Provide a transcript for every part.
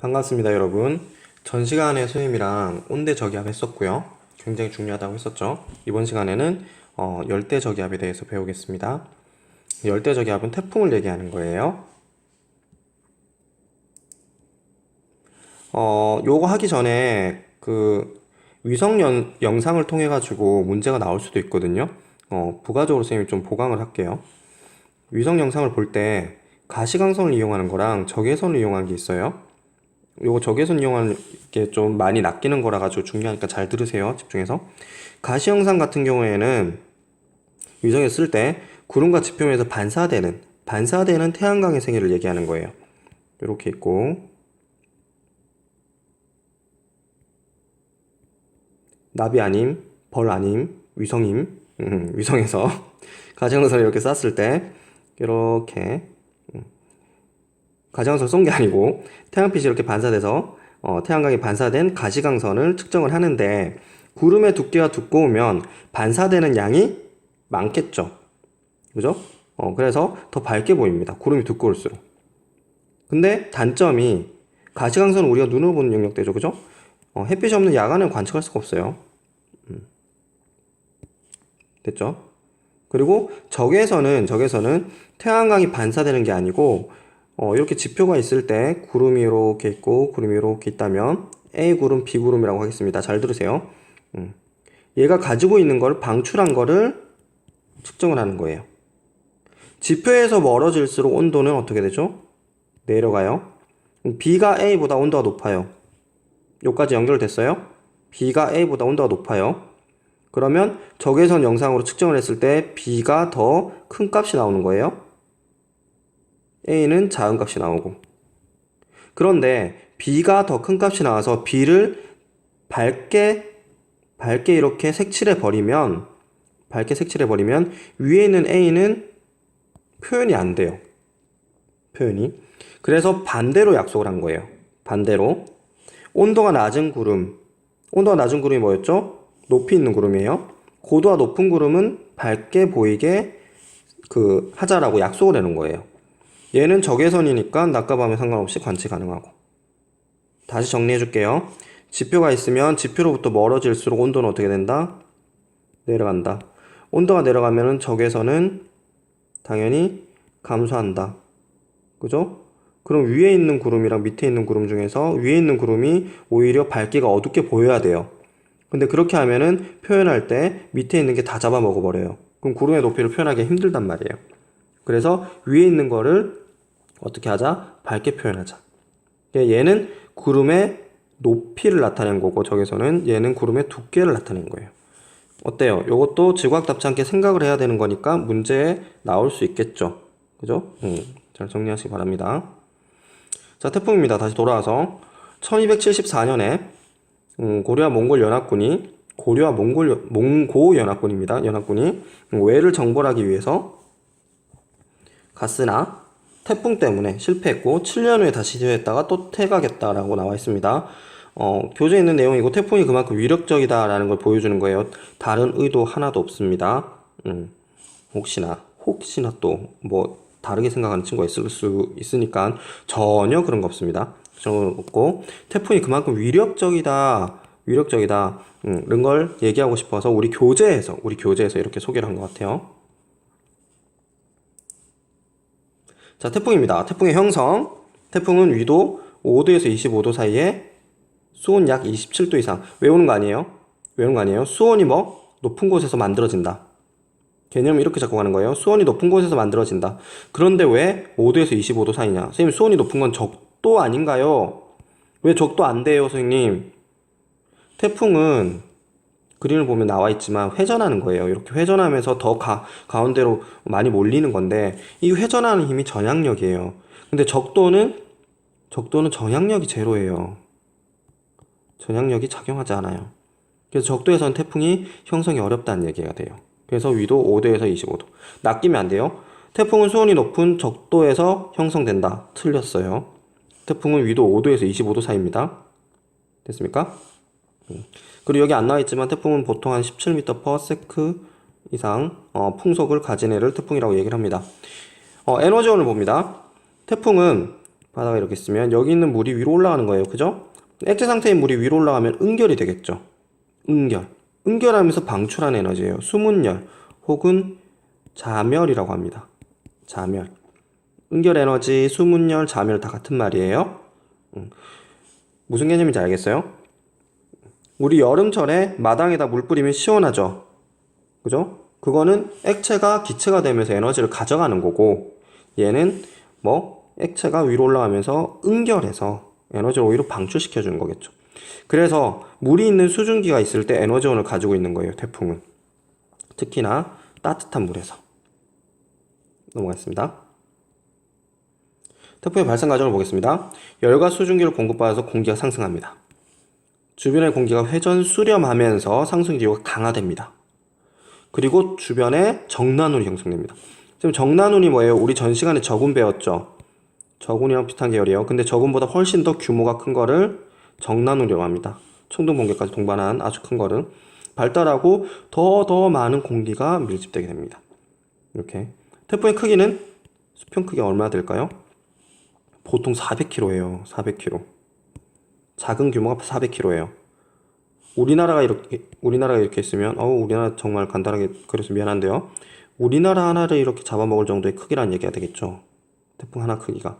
반갑습니다, 여러분. 전 시간에 선생님이랑 온대 저기압 했었고요. 굉장히 중요하다고 했었죠. 이번 시간에는 열대 저기압에 대해서 배우겠습니다. 열대 저기압은 태풍을 얘기하는 거예요. 요거 하기 전에 그 위성 영상을 통해 가지고 문제가 나올 수도 있거든요. 부가적으로 선생님이 좀 보강을 할게요. 위성 영상을 볼 때 가시광선을 이용하는 거랑 적외선을 이용하는 게 있어요. 요거 적외선 이용하는 게 좀 많이 낚이는 거라 가지고 중요하니까 잘 들으세요. 집중해서. 가시 영상 같은 경우에는 위성에 쓸 때 구름과 지표면에서 반사되는 태양광의 생애를 얘기하는 거예요. 이렇게 있고, 나비 아님, 벌 아님, 위성임, 위성에서 가시광선을 이렇게 쐈을 때 이렇게 가시광선을 쏜 게 아니고 태양빛이 이렇게 반사돼서 태양광이 반사된 가시광선을 측정을 하는데, 구름의 두께가 두꺼우면 반사되는 양이 많겠죠. 그죠? 그래서 더 밝게 보입니다. 구름이 두꺼울수록. 근데 단점이, 가시광선은 우리가 눈으로 보는 영역대죠. 그죠? 햇빛이 없는 야간은 관측할 수가 없어요. 됐죠? 그리고 적외선은 태양광이 반사되는 게 아니고, 이렇게 지표가 있을 때 구름이 이렇게 있고 구름이 이렇게 있다면 A구름, B구름이라고 하겠습니다. 잘 들으세요. 얘가 가지고 있는 걸, 방출한 거를 측정을 하는 거예요. 지표에서 멀어질수록 온도는 어떻게 되죠? 내려가요. B가 A보다 온도가 높아요. 여기까지 연결됐어요? B가 A보다 온도가 높아요. 그러면 적외선 영상으로 측정을 했을 때 B가 더 큰 값이 나오는 거예요. A는 작은 값이 나오고. 그런데 B가 더 큰 값이 나와서 B를 밝게 이렇게 색칠해 버리면 위에 있는 A는 표현이 안 돼요. 표현이. 그래서 반대로 약속을 한 거예요. 반대로. 온도가 낮은 구름이 뭐였죠? 높이 있는 구름이에요. 고도가 높은 구름은 밝게 보이게 하자라고 약속을 해놓은 거예요. 얘는 적외선이니까 낮과 밤에 상관없이 관측 가능하고. 다시 정리해 줄게요. 지표가 있으면 지표로부터 멀어질수록 온도는 어떻게 된다? 내려간다. 온도가 내려가면 적외선은 당연히 감소한다. 그죠? 그럼 위에 있는 구름이랑 밑에 있는 구름 중에서 위에 있는 구름이 오히려 밝기가 어둡게 보여야 돼요. 근데 그렇게 하면은 표현할 때 밑에 있는 게 다 잡아먹어 버려요. 그럼 구름의 높이를 표현하기 힘들단 말이에요. 그래서 위에 있는 거를 어떻게 하자? 밝게 표현하자. 얘는 구름의 높이를 나타낸 거고, 저기서는 얘는 구름의 두께를 나타낸 거예요. 어때요? 요것도 지구학 답지 않게 생각을 해야 되는 거니까 문제에 나올 수 있겠죠. 그죠? 잘 정리하시기 바랍니다. 자, 태풍입니다. 다시 돌아와서 1274년에 고려와 몽골 연합군이 연합군이 외를 정벌하기 위해서 갔으나 태풍 때문에 실패했고 7년 후에 다시 시도했다가 또 퇴각했다라고 나와 있습니다. 교재에 있는 내용이고 태풍이 그만큼 위력적이다라는 걸 보여주는 거예요. 다른 의도 하나도 없습니다. 혹시나 또 뭐 다르게 생각하는 친구가 있을 수 있으니까 전혀 그런 거 없습니다. 전혀 없고, 태풍이 그만큼 위력적이다 이런 걸 얘기하고 싶어서 우리 교재에서 이렇게 소개를 한 것 같아요. 자, 태풍입니다. 태풍의 형성. 태풍은 위도 5도에서 25도 사이에 수온 약 27도 이상. 외우는 거 아니에요. 수온이 높은 곳에서 만들어진다. 개념을 이렇게 잡고 가는 거예요. 수온이 높은 곳에서 만들어진다. 그런데 왜 5도에서 25도 사이냐? 선생님, 수온이 높은 건 적도 아닌가요? 왜 적도 안 돼요, 선생님? 태풍은 그림을 보면 나와 있지만 회전하는 거예요. 이렇게 회전하면서 더 가운데로 많이 몰리는 건데, 이 회전하는 힘이 전향력이에요. 근데 적도는 전향력이 제로예요. 전향력이 작용하지 않아요. 그래서 적도에서는 태풍이 형성이 어렵다는 얘기가 돼요. 그래서 위도 5도에서 25도. 낚이면 안 돼요. 태풍은 수온이 높은 적도에서 형성된다. 틀렸어요. 태풍은 위도 5도에서 25도 사이입니다. 됐습니까? 그리고 여기 안 나와 있지만 태풍은 보통 한 17m/s 이상 풍속을 가진 애를 태풍이라고 얘기를 합니다. 에너지원을 봅니다. 태풍은 바다가 이렇게 있으면 여기 있는 물이 위로 올라가는 거예요. 그죠? 액체 상태인 물이 위로 올라가면 응결이 되겠죠. 응결. 응결하면서 방출한 에너지예요. 수문열 혹은 자멸이라고 합니다. 자멸. 응결 에너지, 수문열, 자멸 다 같은 말이에요. 무슨 개념인지 알겠어요? 우리 여름철에 마당에다 물 뿌리면 시원하죠? 그죠? 그거는 액체가 기체가 되면서 에너지를 가져가는 거고, 얘는 뭐 액체가 위로 올라가면서 응결해서 에너지를 오히려 방출시켜 주는 거겠죠. 그래서 물이 있는 수증기가 있을 때 에너지원을 가지고 있는 거예요, 태풍은. 특히나 따뜻한 물에서. 넘어가겠습니다. 태풍의 발생 과정을 보겠습니다. 열과 수증기를 공급받아서 공기가 상승합니다. 주변의 공기가 회전 수렴하면서 상승 기류가 강화됩니다. 그리고 주변에 정난운이 형성됩니다. 지금 정난운이 뭐예요? 우리 전 시간에 저군 배웠죠? 저군이랑 비슷한 계열이에요. 근데 저군보다 훨씬 더 규모가 큰 거를 정난운이라고 합니다. 청동 번개까지 동반한 아주 큰 거를 발달하고 더 많은 공기가 밀집되게 됩니다. 이렇게. 태풍의 크기는 수평 크기가 얼마나 될까요? 보통 400km예요. 400km. 작은 규모가 400km예요. 우리나라가 이렇게 있으면 우리나라 정말 간단하게 그래서 미안한데요. 우리나라 하나를 이렇게 잡아먹을 정도의 크기란 얘기가 되겠죠. 태풍 하나 크기가.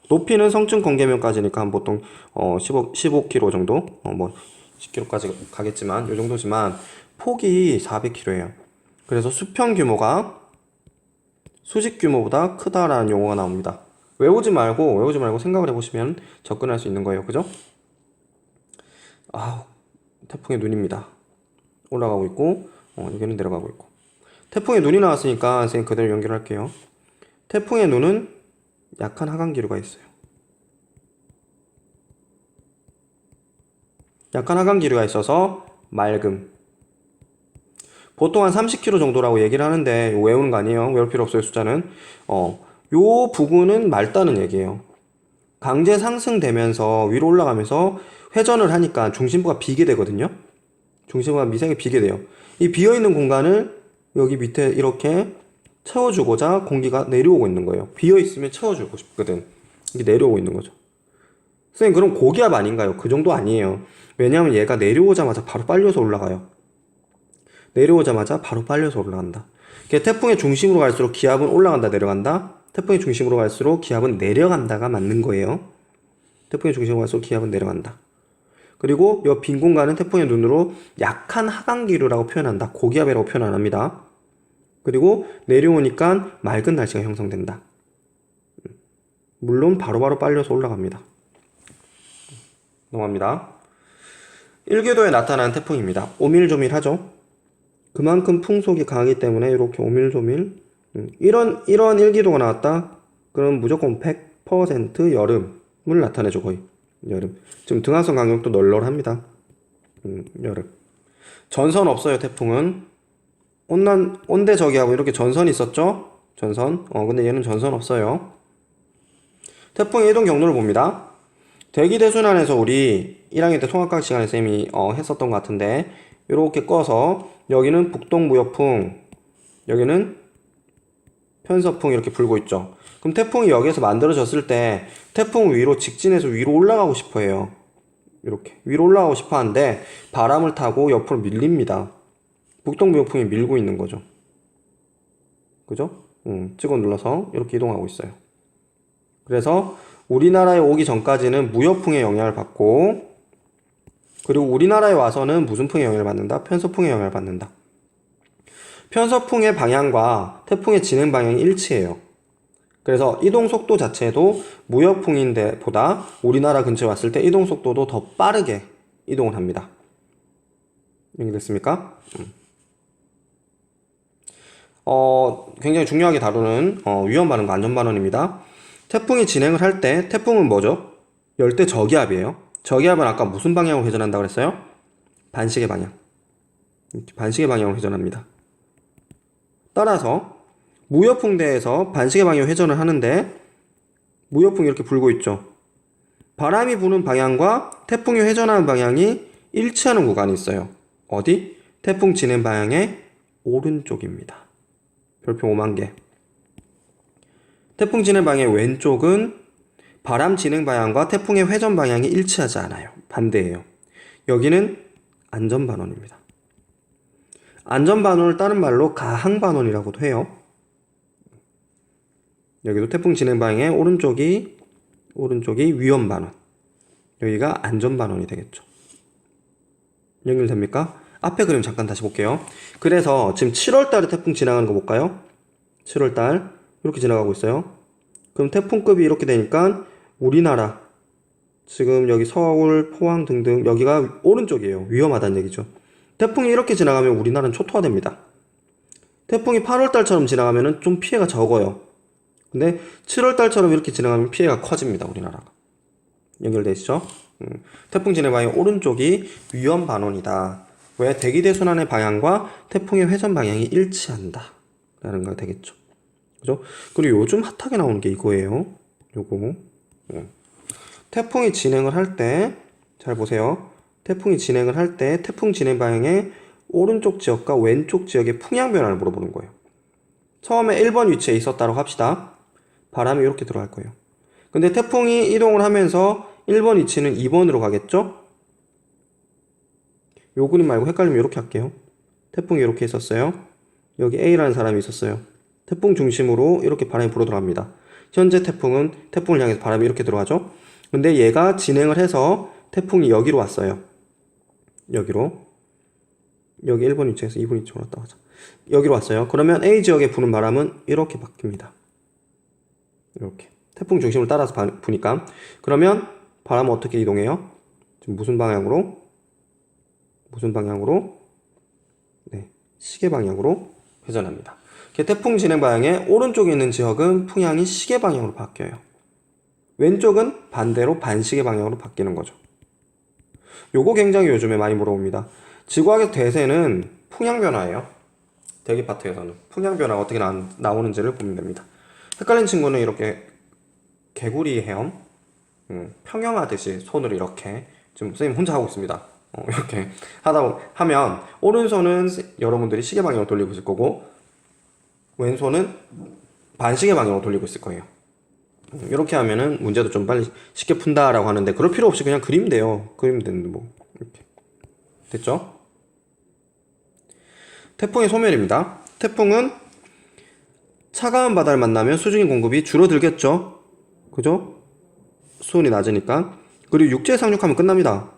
높이는 성층 건계면까지니까 한 보통 15km 정도, 뭐 10km까지 가겠지만 이 정도지만 폭이 400km예요. 그래서 수평 규모가 수직 규모보다 크다라는 용어가 나옵니다. 외우지 말고 생각을 해보시면 접근할 수 있는 거예요. 그죠? 태풍의 눈입니다. 올라가고 있고, 여기는 내려가고 있고. 태풍의 눈이 나왔으니까 선생님 그대로 연결할게요. 태풍의 눈은 약한 하강 기류가 있어요. 약한 하강 기류가 있어서 맑음. 보통 한 30km 정도라고 얘기를 하는데 외우는 거 아니에요. 외울 필요 없어요. 숫자는. 요 부분은 맑다는 얘기예요. 강제 상승되면서 위로 올라가면서 회전을 하니까 중심부가 비게 되거든요. 중심부가 미세하게 비게 돼요. 이 비어있는 공간을 여기 밑에 이렇게 채워주고자 공기가 내려오고 있는 거예요. 비어있으면 채워주고 싶거든. 이게 내려오고 있는 거죠. 선생님 그럼 고기압 아닌가요? 그 정도 아니에요. 왜냐하면 얘가 내려오자마자 바로 빨려서 올라가요. 내려오자마자 바로 빨려서 올라간다. 태풍의 중심으로 갈수록 기압은 올라간다 내려간다. 태풍의 중심으로 갈수록 기압은 내려간다가 맞는 거예요. 태풍의 중심으로 갈수록 기압은 내려간다. 그리고 이 빈 공간은 태풍의 눈으로 약한 하강 기류라고 표현한다. 고기압이라고 표현 안 합니다. 그리고 내려오니까 맑은 날씨가 형성된다. 물론 바로바로 빨려서 올라갑니다. 넘어갑니다. 일교도에 나타난 태풍입니다. 오밀조밀하죠. 그만큼 풍속이 강하기 때문에 이렇게 오밀조밀 이런 일기도가 나왔다. 그럼 무조건 100% 여름을 나타내죠. 거의 여름. 지금 등하선 강력도 널널합니다. 여름. 전선 없어요. 태풍은 온대저기하고 이렇게 전선이 있었죠. 전선. 근데 얘는 전선 없어요. 태풍의 이동 경로를 봅니다. 대기대순환에서 우리 1학년 때 통합과학 시간에 쌤이 했었던 것 같은데 이렇게 꺼서 여기는 북동무역풍, 여기는 편서풍 이렇게 불고 있죠. 그럼 태풍이 여기에서 만들어졌을 때 태풍 위로 직진해서 위로 올라가고 싶어 해요. 이렇게 위로 올라가고 싶어 하는데 바람을 타고 옆으로 밀립니다. 북동무역풍이 밀고 있는 거죠. 그죠? 찍어 눌러서 이렇게 이동하고 있어요. 그래서 우리나라에 오기 전까지는 무역풍의 영향을 받고 그리고 우리나라에 와서는 무슨 풍의 영향을 받는다? 편서풍의 영향을 받는다. 편서풍의 방향과 태풍의 진행 방향이 일치해요. 그래서 이동 속도 자체도 무역풍인데 보다 우리나라 근처에 왔을 때 이동 속도도 더 빠르게 이동을 합니다. 이해됐습니까? 굉장히 중요하게 다루는 위험 반응과 안전 반응입니다. 태풍이 진행을 할 때 태풍은 뭐죠? 열대 저기압이에요. 저기압은 아까 무슨 방향으로 회전한다고 그랬어요? 반시계 방향. 반시계 방향으로 회전합니다. 따라서 무역풍대에서 반시계 방향 회전을 하는데 무역풍이 이렇게 불고 있죠. 바람이 부는 방향과 태풍이 회전하는 방향이 일치하는 구간이 있어요. 어디? 태풍 진행 방향의 오른쪽입니다. 별표 5만 개. 태풍 진행 방향의 왼쪽은 바람 진행 방향과 태풍의 회전 방향이 일치하지 않아요. 반대예요. 여기는 안전반원입니다. 안전반원을 다른 말로 가항반원이라고도 해요. 여기도 태풍 진행 방향의 오른쪽이 위험반원, 여기가 안전반원이 되겠죠. 연결됩니까? 앞에 그림 잠깐 다시 볼게요. 그래서 지금 7월달에 태풍 지나가는 거 볼까요? 7월달 이렇게 지나가고 있어요. 그럼 태풍급이 이렇게 되니까 우리나라 지금 여기 서울, 포항 등등 여기가 오른쪽이에요. 위험하다는 얘기죠. 태풍이 이렇게 지나가면 우리나라는 초토화됩니다. 태풍이 8월달처럼 지나가면 좀 피해가 적어요. 근데 7월달처럼 이렇게 지나가면 피해가 커집니다. 우리나라가. 연결되시죠? 태풍 진행 방향 오른쪽이 위험 반원이다. 왜? 대기대 순환의 방향과 태풍의 회전 방향이 일치한다 라는 거 되겠죠. 그죠? 그리고 요즘 핫하게 나오는 게 이거예요. 요거. 태풍이 진행을 할 때, 잘 보세요. 태풍이 진행을 할 때 태풍 진행 방향의 오른쪽 지역과 왼쪽 지역의 풍향 변화를 물어보는 거예요. 처음에 1번 위치에 있었다고 합시다. 바람이 이렇게 들어갈 거예요. 근데 태풍이 이동을 하면서 1번 위치는 2번으로 가겠죠? 요 그림 말고 헷갈리면 이렇게 할게요. 태풍이 이렇게 있었어요. 여기 A라는 사람이 있었어요. 태풍 중심으로 이렇게 바람이 불어 들어갑니다. 현재 태풍은 태풍을 향해서 바람이 이렇게 들어가죠. 근데 얘가 진행을 해서 태풍이 여기로 왔어요. 여기로. 여기 1번 위치에서 2번 위치로 왔다 가자. 여기로 왔어요. 그러면 A 지역에 부는 바람은 이렇게 바뀝니다. 이렇게. 태풍 중심을 따라서 부니까. 그러면 바람은 어떻게 이동해요? 지금 무슨 방향으로? 네, 시계 방향으로 회전합니다. 태풍 진행 방향의 오른쪽에 있는 지역은 풍향이 시계 방향으로 바뀌어요. 왼쪽은 반대로 반시계 방향으로 바뀌는 거죠. 요거 굉장히 요즘에 많이 물어봅니다. 지구학의 대세는 풍향 변화예요. 대기 파트에서는 풍향 변화가 어떻게 나오는지를 보면 됩니다. 헷갈린 친구는 이렇게 개구리 헤엄, 평영하듯이 손을 이렇게 지금 선생님 혼자 하고 있습니다. 이렇게 하면 오른손은 여러분들이 시계 방향으로 돌리고 있을 거고 왼손은 반시계 방향으로 돌리고 있을 거예요. 이렇게 하면은 문제도 좀 빨리 쉽게 푼다라고 하는데 그럴 필요 없이 그냥 그리면 돼요. 그리면 되는데 뭐 이렇게 됐죠? 태풍의 소멸입니다. 태풍은 차가운 바다를 만나면 수증기 공급이 줄어들겠죠? 그죠? 수온이 낮으니까. 그리고 육지에 상륙하면 끝납니다.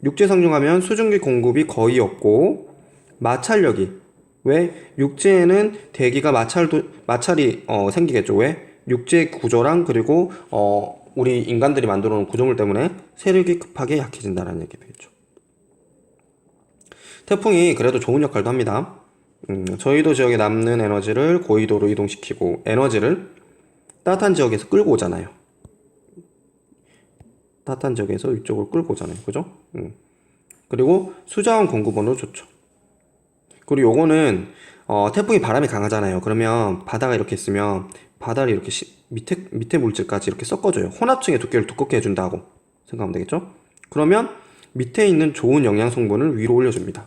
육지에 상륙하면 수증기 공급이 거의 없고 마찰력이, 왜? 육지에는 대기가 마찰이 생기겠죠. 왜? 육지의 구조랑 그리고 우리 인간들이 만들어 놓은 구조물 때문에 세력이 급하게 약해진다는 얘기가 되겠죠. 태풍이 그래도 좋은 역할도 합니다. 저희도 지역에 남는 에너지를 고緯도로 이동시키고 에너지를 따뜻한 지역에서 끌고 오잖아요. 따뜻한 지역에서 이쪽으로 끌고 오잖아요. 그죠? 그리고 수자원 공급원으로 좋죠. 그리고 요거는 태풍이 바람이 강하잖아요. 그러면 바다가 이렇게 있으면 바다를 이렇게 밑에 물질까지 이렇게 섞어줘요. 혼합층의 두께를 두껍게 해준다고 생각하면 되겠죠? 그러면 밑에 있는 좋은 영양 성분을 위로 올려줍니다.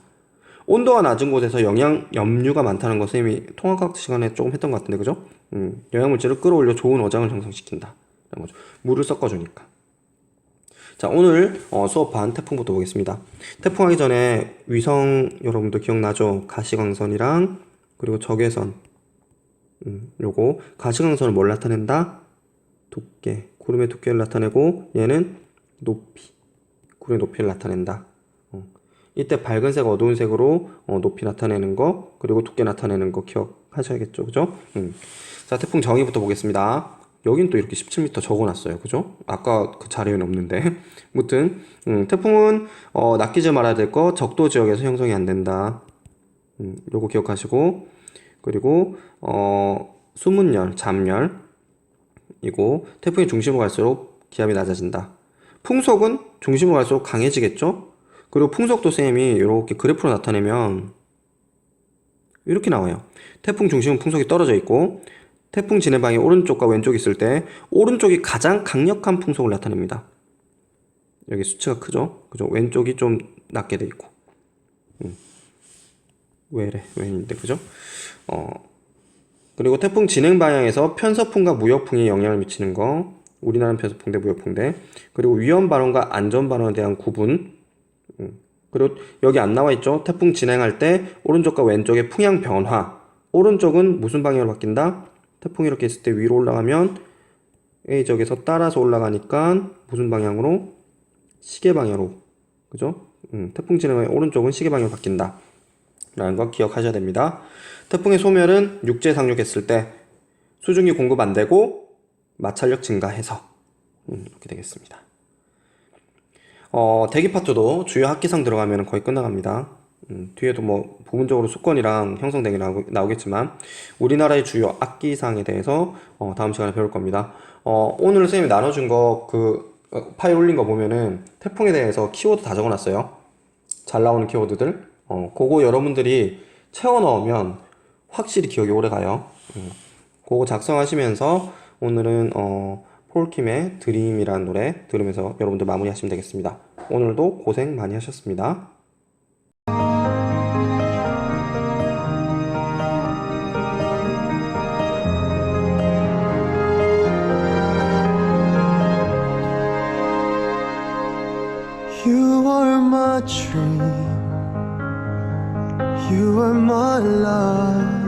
온도가 낮은 곳에서 염류가 많다는 거 선생님이 통합과학 시간에 조금 했던 것 같은데, 그죠? 영양물질을 끌어올려 좋은 어장을 형성시킨다. 라는 거죠. 물을 섞어주니까. 자, 오늘 수업반 태풍부터 보겠습니다. 태풍 하기 전에 위성 여러분들 기억나죠? 가시광선이랑 그리고 적외선. 요거 가시광선은 뭘 나타낸다? 두께, 구름의 두께를 나타내고 얘는 높이, 구름의 높이를 나타낸다. 이때 밝은색, 어두운 색으로 높이 나타내는 거, 그리고 두께 나타내는 거 기억하셔야겠죠, 그죠? 자, 태풍 정의부터 보겠습니다. 여긴 또 이렇게 17m 적어놨어요, 그죠? 아까 그 자료에는 없는데. 무튼 태풍은 낚이지 말아야 될 거 적도 지역에서 형성이 안 된다. 요거 기억하시고, 그리고 수문열, 잠열, 이고 태풍이 중심으로 갈수록 기압이 낮아진다. 풍속은 중심으로 갈수록 강해지겠죠? 그리고 풍속도 쌤이 이렇게 그래프로 나타내면 이렇게 나와요. 태풍 중심은 풍속이 떨어져 있고 태풍 진행 방향 오른쪽과 왼쪽이 있을 때 오른쪽이 가장 강력한 풍속을 나타냅니다. 여기 수치가 크죠? 그죠? 왼쪽이 좀 낮게 돼 있고. 왜인데, 그죠? 그리고 태풍 진행 방향에서 편서풍과 무역풍이 영향을 미치는 거. 우리나라는 편서풍 대 무역풍 대. 그리고 위험 발원과 안전 발원에 대한 구분. 그리고 여기 안 나와 있죠? 태풍 진행할 때 오른쪽과 왼쪽의 풍향 변화. 오른쪽은 무슨 방향으로 바뀐다? 태풍이 이렇게 있을 때 위로 올라가면 A적에서 따라서 올라가니까 무슨 방향으로? 시계 방향으로. 그죠? 태풍 진행의 오른쪽은 시계 방향으로 바뀐다. 라는 거 기억하셔야 됩니다. 태풍의 소멸은 육지에 상륙했을 때 수증기 공급 안 되고 마찰력 증가해서 이렇게 되겠습니다. 대기 파트도 주요 학기상 들어가면 거의 끝나갑니다. 뒤에도 뭐 부분적으로 수권이랑 형성대기 나오겠지만 우리나라의 주요 악기상에 대해서 다음 시간에 배울 겁니다. 오늘 선생님이 나눠준 거 파일 올린 거 보면은 태풍에 대해서 키워드 다 적어놨어요. 잘 나오는 키워드들. 그거 여러분들이 채워 넣으면 확실히 기억이 오래 가요. 그거 작성하시면서 오늘은 폴킴의 드림이라는 노래 들으면서 여러분들 마무리하시면 되겠습니다. 오늘도 고생 많이 하셨습니다. You are my dream, you are my love.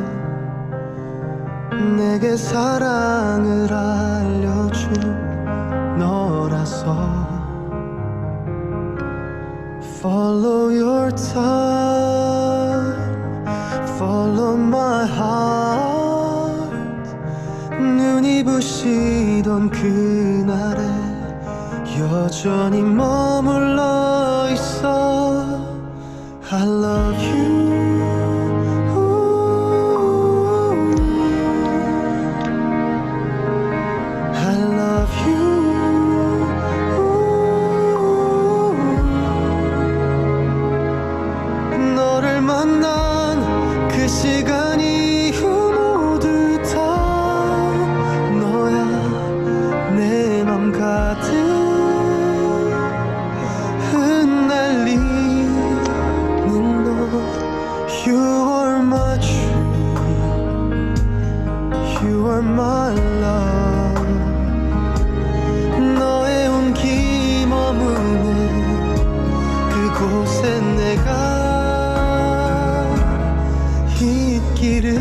내게 사랑을 알려준 너라서 Follow your time, follow my heart. 눈이 부시던 그날에 여전히 머물러 있어. I love you. I love you. 너를 만난 그 시간 이후 모두 다 너야. 내 맘 가득 You are my dream, you are my love. 너의 온기 머무는 그곳에 내가 있기를.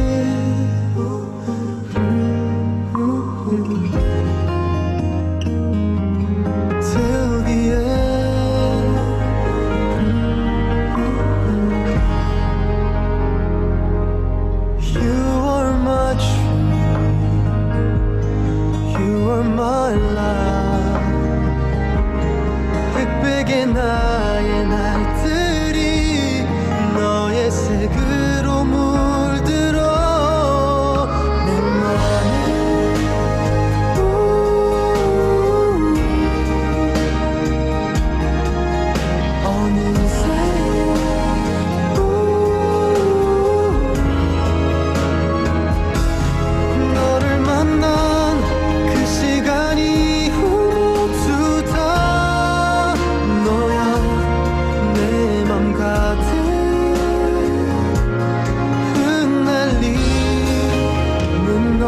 Till the end. You are my dream, you are my life. 흑백의 나의 날들이 너의 색으로 물들어 내 맘에. 어느새 너를 만난 그 시간 이후 모두 다 너야. 내 맘 가득 흩날리는 너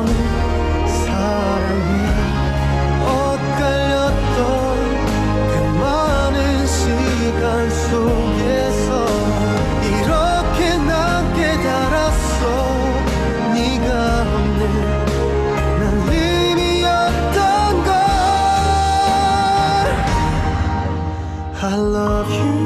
사랑해. 엇갈렸던 그 많은 시간 속에서 이렇게 난 깨달았어. 네가 없는 난 의미였던 걸. I love you.